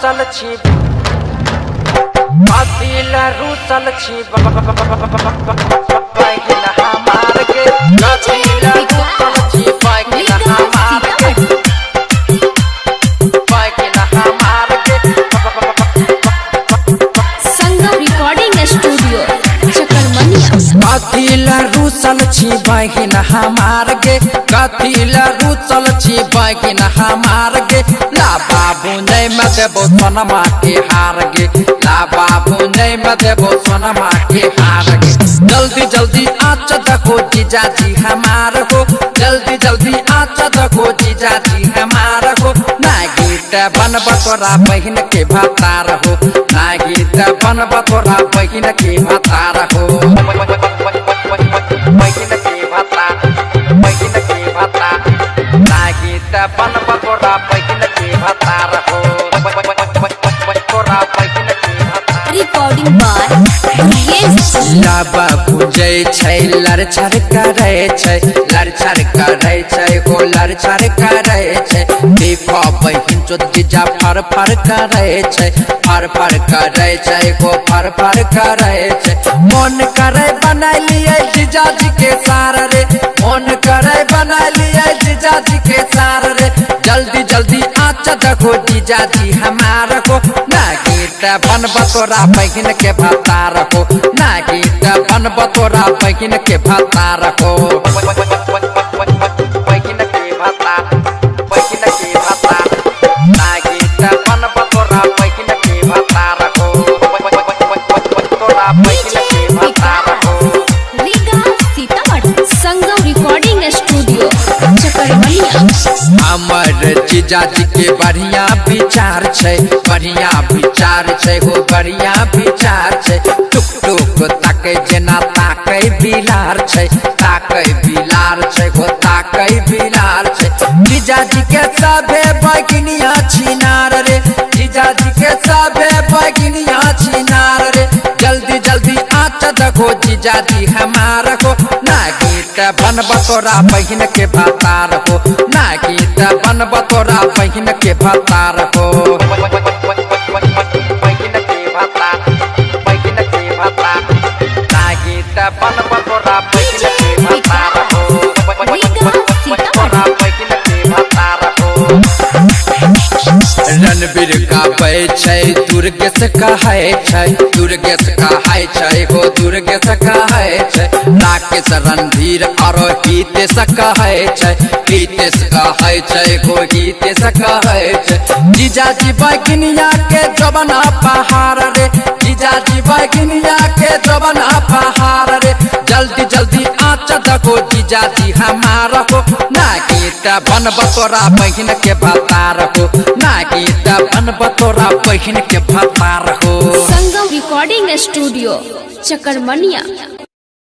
रूसल छी कथिला रूसल छी बहिन हमार के कथिला रूसल छी बहिन हमार के बहिन हमार के संगम रिकॉर्डिंग स्टूडियो चकरमनिया। कथिला रूसल छी बहिन हमार के कथिला रूसल छी बहिन हमार के ला बाबू नहीं मत देबो सोनमा के हार गे ला बाबू नहीं मत देबो सोनमा के हार गे जल्दी जल्दी आँच देखो जीजाजी हमार हो जल्दी जल्दी आँच देखो जीजाजी हमार हो ना गीत बनब तोरा बहिन के भतार हो ना गीत बनब तोरा बहिन के भतार हो बहिन के भतार बहिन के भतार ना गीत बनब तोरा बहिन के भतार हो तोरा बहिन के भतार रिकॉर्डिंग बाय लाबा पूजै छै लड़छड़ करै छै लड़छड़ करै छै हो लड़छड़ करै छै देखो बहिन चोद जीजा फर फर करै छै फर फर करै छै हो फर फर करै छै मन करे बना लिए जीजाजी के सार रे मन करे बना लिए जीजाजी के सार रे जल्दी जल्दी आँच देखो जीजाजी हमार हो ना गीत बनब तोरा बहिन के भतार हो ना गीत बनब तोरा बहिन के भतार हो बहिन के भतार बहिन के भतार ना गीत बनब तोरा बहिन के भतार हो तोरा बहिन के भतार हो संगम रिकॉर्डिंग स्टूडियो चकरमनिया। हमर जीजाजी के बढ़िया विचार छै बढ़िया विचार छै हो बढ़िया विचार छै टुक टुक ताकै जेना ताकै बिलार छै ताकै बिलार छै हो ताकै बिलार छै जीजाजी के सबे बगिनिया छिनार रे जीजाजी के सबे बगिनिया छिनार रे जल्दी जल्दी आँच देखो जीजाजी हमार हो ना गीत बनब तोरा बहिन के भतार हो ना गीत बनब तोरा बहिन के भतार हो बहिन के भतार बहिन के भतार ना गीत बनब तोरा बहिन के भतार हो तोरा बहिन के भतार हो रणबीर गाबै छै दुर्गेश कहै छै दुर्गेश कहै छै हो दुर्गेश कहै छै राकेश रणधीर आरो हितेश कहै छै हितेश कहै छै हो हितेश कहै छै जीजाजी बगिनिया के जबना पहाड़ रे जीजाजी बगिनिया के जबना पहाड़ रे जल्दी जल्दी आँच देखो जीजाजी हमार हो ना गीत बनब तोरा बहिन के भतार हो ना गीत बनब तोरा बहिन के भतार हो संगम रिकॉर्डिंग स्टूडियो चकरमनिया।